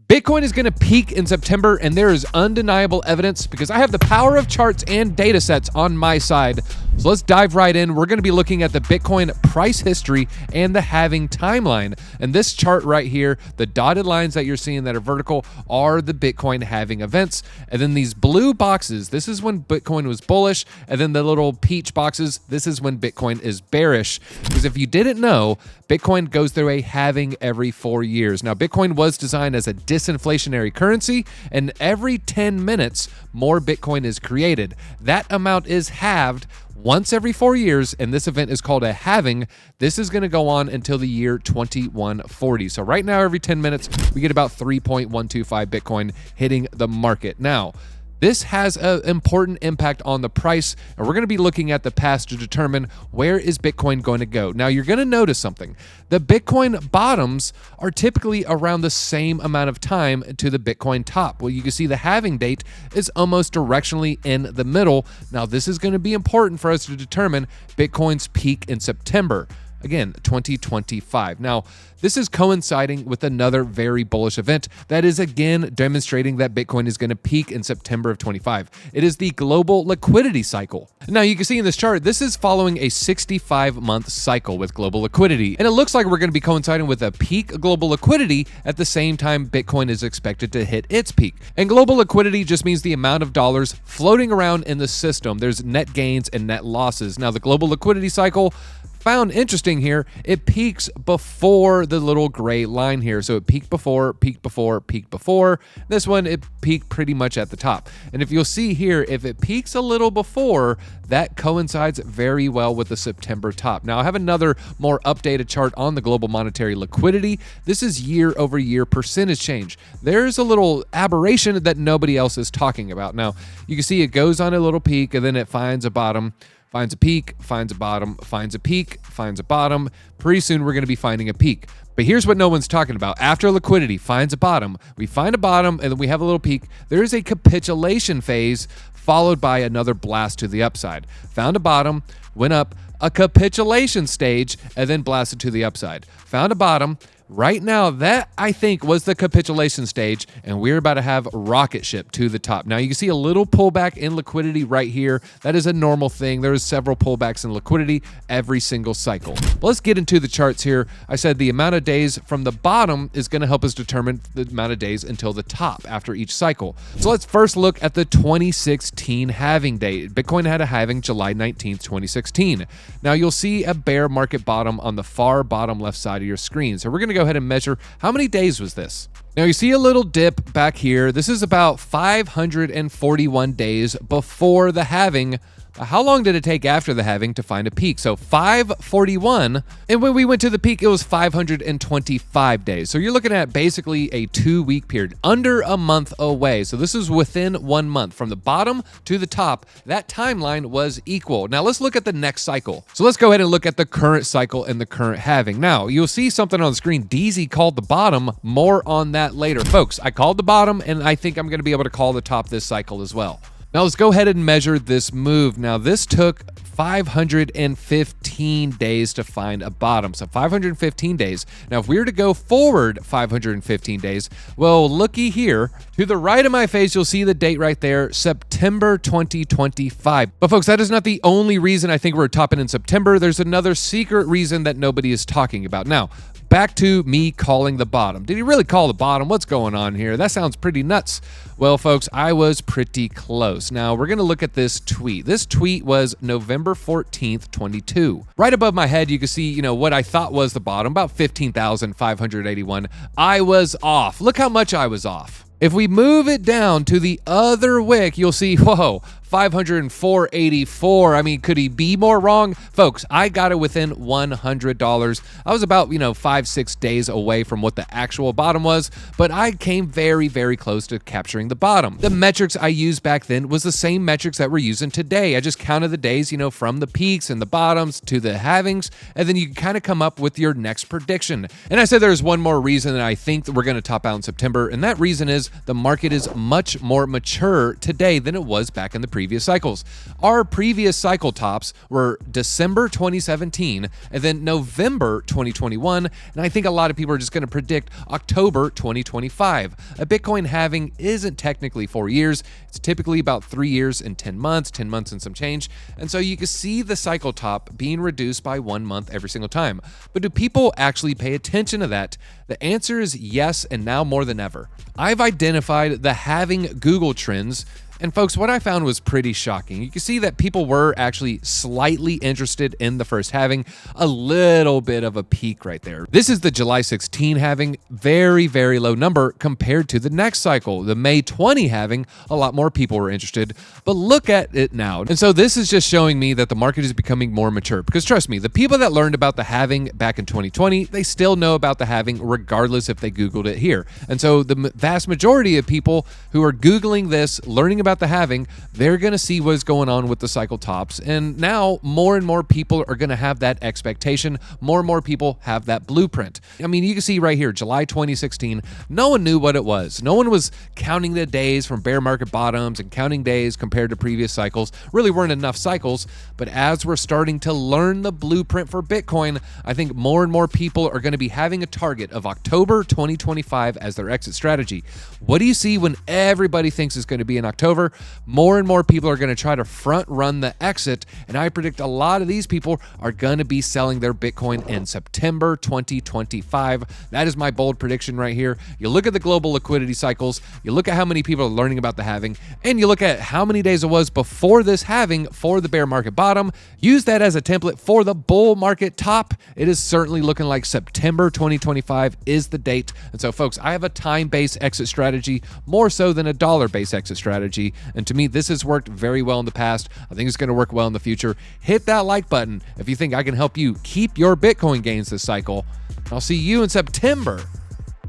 Bitcoin is going to peak in September, and there is undeniable evidence because I have the power of charts and data sets on my side. So let's dive right in. We're going to be looking at the Bitcoin price history and the halving timeline. And this chart right here, the dotted lines that you're seeing that are vertical are the Bitcoin halving events. And then these blue boxes, this is when Bitcoin was bullish. And then the little peach boxes, this is when Bitcoin is bearish. Because if you didn't know, Bitcoin goes through a halving every 4 years. Now, Bitcoin was designed as a disinflationary currency, and every 10 minutes, more Bitcoin is created. That amount is halved once every 4 years, and this event is called a halving. This is going to go on until the year 2140. So right now, every 10 minutes, we get about 3.125 Bitcoin hitting the market. Now, this has an important impact on the price, and we're going to be looking at the past to determine where is Bitcoin going to go. Now, you're going to notice something. The Bitcoin bottoms are typically around the same amount of time to the Bitcoin top. Well, you can see the halving date is almost directionally in the middle. Now, this is going to be important for us to determine Bitcoin's peak in September. Again, 2025. Now, this is coinciding with another very bullish event that is again demonstrating that Bitcoin is going to peak in September of 25. It is the global liquidity cycle. Now, you can see in this chart, this is following a 65-month cycle with global liquidity. And it looks like we're going to be coinciding with a peak global liquidity at the same time Bitcoin is expected to hit its peak. And global liquidity just means the amount of dollars floating around in the system. There's net gains and net losses. Now, the global liquidity cycle found interesting here, it peaks before the little gray line here. So it peaked before, peaked before, peaked before. This one, it peaked pretty much at the top. And if you'll see here, if it peaks a little before, that coincides very well with the September top. Now, I have another more updated chart on the global monetary liquidity. This is year over year percentage change. There's a little aberration that nobody else is talking about. Now, you can see it goes on a little peak and then it finds a bottom, finds a peak, finds a bottom, finds a peak, finds a bottom. Pretty soon we're going to be finding a peak. But here's what no one's talking about. After liquidity finds a bottom, we find a bottom and then we have a little peak. There is a capitulation phase followed by another blast to the upside. Found a bottom, went up, a capitulation stage, and then blasted to the upside. Found a bottom. Right now, that, I think, was the capitulation stage, and we're about to have rocket ship to the top. Now, you can see a little pullback in liquidity right here. That is a normal thing. There is several pullbacks in liquidity every single cycle. But let's get into the charts here. I said the amount of days from the bottom is going to help us determine the amount of days until the top after each cycle. So let's first look at the 2016 halving date. Bitcoin had a halving July 19th, 2016. Now, you'll see a bear market bottom on the far bottom left side of your screen. So we're going to go ahead and measure how many days was this. Now you see a little dip back here. This is about 541 days before the halving. How long did it take after the halving to find a peak? So 541, and when we went to the peak, it was 525 days. So you're looking at basically a 2-week period, under a month away. So this is within 1 month. From the bottom to the top, that timeline was equal. Now let's look at the next cycle. So let's go ahead and look at the current cycle and the current halving. Now you'll see something on the screen. DZ called the bottom. More on that later. Folks, I called the bottom, and I think I'm going to be able to call the top this cycle as well. Now let's go ahead and measure this move. Now this took 515 days to find a bottom. So 515 days. Now if we were to go forward 515 days, well, looky here. To the right of my face, you'll see the date right there, September 2025. But folks, that is not the only reason I think we're topping in September. There's another secret reason that nobody is talking about. Now, back to me calling the bottom. Did he really call the bottom? What's going on here? That sounds pretty nuts. Well, folks, I was pretty close. Now, we're going to look at this tweet. This tweet was November 14th, 22. Right above my head, you can see, what I thought was the bottom, about 15,581. I was off. Look how much I was off. If we move it down to the other wick, you'll see, whoa, 504.84. I mean, could he be more wrong? Folks, I got it within $100. I was about, 5-6 days away from what the actual bottom was, but I came very, very close to capturing the bottom. The metrics I used back then was the same metrics that we're using today. I just counted the days, from the peaks and the bottoms to the halvings, and then you can kind of come up with your next prediction. And I said there's one more reason that I think that we're going to top out in September, and that reason is the market is much more mature today than it was back in the previous cycles. Our previous cycle tops were December 2017 and then November 2021, and I think a lot of people are just going to predict October 2025. A Bitcoin halving isn't technically 4 years. It's typically about 3 years and 10 months and some change. And so you can see the cycle top being reduced by 1 month every single time. But do people actually pay attention to that? The answer is yes, and now more than ever. I've identified the halving Google Trends. And folks, what I found was pretty shocking. You can see that people were actually slightly interested in the first halving, a little bit of a peak right there. This is the July 16 halving, very, very low number compared to the next cycle. The May 20 halving, a lot more people were interested, but look at it now. And so this is just showing me that the market is becoming more mature, because trust me, the people that learned about the halving back in 2020, they still know about the halving regardless if they Googled it here. And so the vast majority of people who are Googling this, learning about the halving, they're going to see what's going on with the cycle tops. And now more and more people are going to have that expectation. More and more people have that blueprint. I mean, you can see right here, July 2016, no one knew what it was. No one was counting the days from bear market bottoms and counting days compared to previous cycles. Really weren't enough cycles. But as we're starting to learn the blueprint for Bitcoin, I think more and more people are going to be having a target of October 2025 as their exit strategy. What do you see when everybody thinks it's going to be in October? More and more people are going to try to front run the exit, and I predict a lot of these people are going to be selling their Bitcoin in September 2025. That is my bold prediction right here. You look at the global liquidity cycles, you look at how many people are learning about the halving, and you look at how many days it was before this halving for the bear market bottom. Use that as a template for the bull market top. It is certainly looking like September 2025 is the date. And so folks, I have a time-based exit strategy more so than a dollar-based exit strategy. And to me, this has worked very well in the past. I think it's going to work well in the future. Hit that like button if you think I can help you keep your Bitcoin gains this cycle. I'll see you in September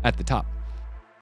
at the top.